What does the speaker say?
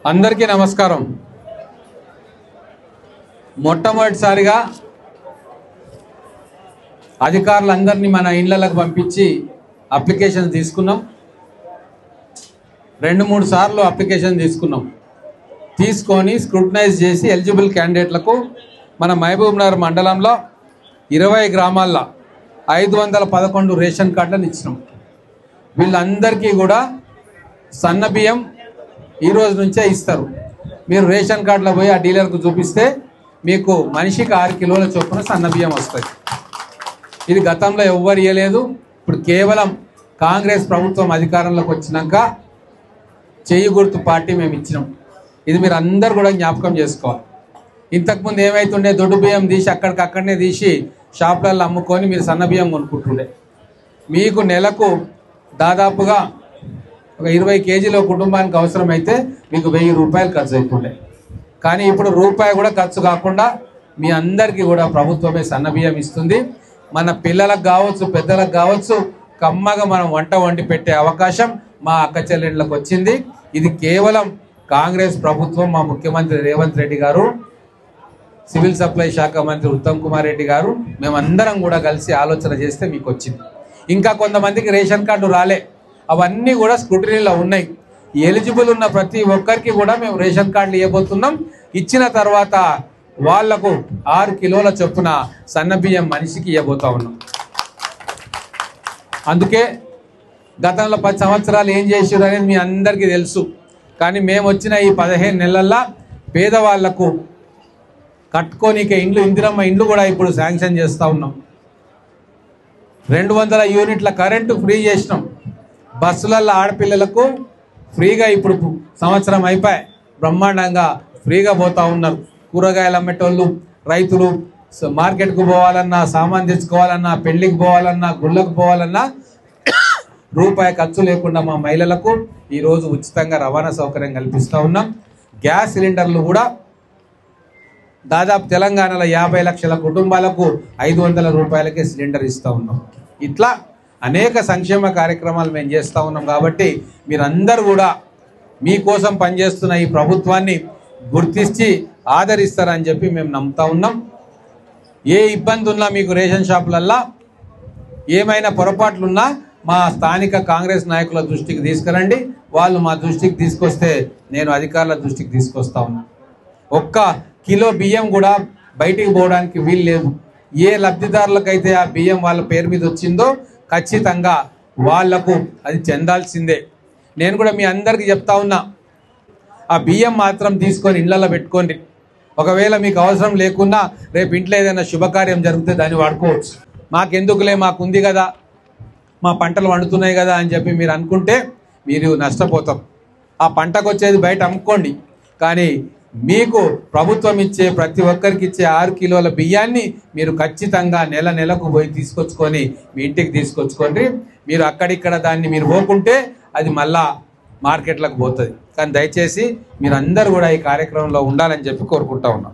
అందరికీ నమస్కారం. మొట్టమొదటిసారిగా అధికారులందరినీ మన ఇళ్లకు పంపించి అప్లికేషన్ తీసుకున్నాం. 2-3 సార్లు అప్లికేషన్ తీసుకొని స్క్రూటనైజ్ చేసి ఎలిజిబుల్ క్యాండిడేట్లకు మన మహబూబ్నగర్ మండలంలో 20 గ్రామాల్లో 511 రేషన్ కార్డులను ఇచ్చినాం. వీళ్ళందరికీ కూడా సన్న బియ్యం ఈ రోజు నుంచే ఇస్తారు. మీరు రేషన్ కార్డులో పోయి ఆ డీలర్కు చూపిస్తే మీకు మనిషికి 6 కిలోల చొప్పున సన్న బియ్యం వస్తుంది. ఇది గతంలో ఎవ్వరు ఇవ్వలేదు. ఇప్పుడు కేవలం కాంగ్రెస్ ప్రభుత్వం అధికారంలోకి వచ్చినాక చెయ్యి గుర్తు పార్టీ మేము ఇచ్చినాం. ఇది మీరు అందరు కూడా జ్ఞాపకం చేసుకోవాలి. ఇంతకుముందు ఏమైతుండే, దొడ్డు బియ్యం తీసి అక్కడికక్కడనే తీసి షాపులలో అమ్ముకొని మీరు సన్న బియ్యం కొనుక్కుంటుండే. మీకు నెలకు దాదాపుగా ఒక 20 కేజీల కుటుంబానికి అవసరమైతే మీకు 1000 రూపాయలు ఖర్చు అవుతుండే. కానీ ఇప్పుడు రూపాయి కూడా ఖర్చు కాకుండా మీ అందరికీ కూడా ప్రభుత్వమే సన్న బియ్యం ఇస్తుంది. మన పిల్లలకు కావచ్చు, పెద్దలకు కావచ్చు, కమ్మగా మనం వంట వండి పెట్టే అవకాశం మా అక్క చెల్లెళ్ళకు వచ్చింది. ఇది కేవలం కాంగ్రెస్ ప్రభుత్వం, మా ముఖ్యమంత్రి రేవంత్ రెడ్డి గారు, సివిల్ సప్లై శాఖ మంత్రి ఉత్తమ్ కుమార్ రెడ్డి గారు, మేమందరం కూడా కలిసి ఆలోచన చేస్తే మీకు వచ్చింది. ఇంకా కొంతమందికి రేషన్ కార్డు రాలే, అవన్నీ కూడా స్క్రూటినీలో ఉన్నాయి. ఎలిజిబుల్ ఉన్న ప్రతి ఒక్కరికి కూడా మేము రేషన్ కార్డులు ఇవ్వబోతున్నాం. ఇచ్చిన తర్వాత వాళ్లకు 6 కిలోల చొప్పున సన్న బియ్యం మనిషికి ఇవ్వబోతా ఉన్నాం. అందుకే గతంలో 10 సంవత్సరాలు ఏం చేసారు అనేది మీ అందరికీ తెలుసు. కానీ మేము వచ్చిన ఈ 15 నెలల్లో పేదవాళ్లకు కట్టుకోనికే ఇండ్లు, ఇందిరమ్మ ఇండ్లు కూడా ఇప్పుడు శాంక్షన్ చేస్తూ ఉన్నాం. 200 యూనిట్ల కరెంటు ఫ్రీ చేసినాం. బస్సులలో ఆడపిల్లలకు ఫ్రీగా ఇప్పుడు సంవత్సరం అయిపోయి బ్రహ్మాండంగా ఫ్రీగా పోతూ ఉన్నారు. కూరగాయలు అమ్మేటోళ్ళు, రైతులు మార్కెట్కు పోవాలన్నా, సామాన్ తెచ్చుకోవాలన్నా, పెళ్లికి పోవాలన్నా, గుళ్ళకు పోవాలన్నా రూపాయి ఖర్చు లేకుండా మా మహిళలకు ఈరోజు ఉచితంగా రవాణా సౌకర్యం కల్పిస్తూ ఉన్నాం. గ్యాస్ సిలిండర్లు కూడా దాదాపు తెలంగాణలో 50 లక్షల కుటుంబాలకు 500 రూపాయలకే సిలిండర్ ఇస్తూ ఉన్నాం. ఇట్లా అనేక సంక్షేమ కార్యక్రమాలు మేము చేస్తూ ఉన్నాం. కాబట్టి మీరందరూ కూడా మీకోసం పనిచేస్తున్న ఈ ప్రభుత్వాన్ని గుర్తించి ఆదరిస్తారని చెప్పి మేము నమ్ముతా ఉన్నాం. ఏ ఇబ్బంది ఉన్నా మీకు రేషన్ షాపులల్లో ఏమైనా పొరపాట్లున్నా మా స్థానిక కాంగ్రెస్ నాయకుల దృష్టికి తీసుకురండి. వాళ్ళు మా దృష్టికి తీసుకొస్తే నేను అధికారుల దృష్టికి తీసుకొస్తా ఉన్నా. 1 కిలో బియ్యం కూడా బయటికి పోవడానికి వీలు లేదు. ఏ లబ్ధిదారులకైతే ఆ బియ్యం వాళ్ళ పేరు మీద వచ్చిందో ఖచ్చితంగా వాళ్లకు అది చెందాల్సిందే. నేను కూడా మీ అందరికీ చెప్తా ఉన్నా, ఆ బియ్యం మాత్రం తీసుకొని ఇళ్లలో పెట్టుకోండి. ఒకవేళ మీకు అవసరం లేకున్నా రేపు ఇంట్లో ఏదైనా శుభకార్యం జరిగితే దాన్ని వాడుకోవచ్చు. మాకెందుకులే, మాకుంది కదా, మా పంటలు వండుతున్నాయి కదా అని చెప్పి మీరు అనుకుంటే మీరు నష్టపోతాం. ఆ పంటకు వచ్చేది బయట అమ్ముకోండి. కానీ మీకు ప్రభుత్వం ఇచ్చే ప్రతి ఒక్కరికి ఇచ్చే 6 కిలోల బియ్యాన్ని మీరు ఖచ్చితంగా నెలకు పోయి తీసుకొచ్చుకొని మీ ఇంటికి తీసుకొచ్చుకోండి. మీరు అక్కడిక్కడ దాన్ని మీరు పోకుంటే అది మళ్ళా మార్కెట్లకు పోతుంది. కానీ దయచేసి మీరందరూ కూడా ఈ కార్యక్రమంలో ఉండాలని చెప్పి కోరుకుంటా ఉన్నాం.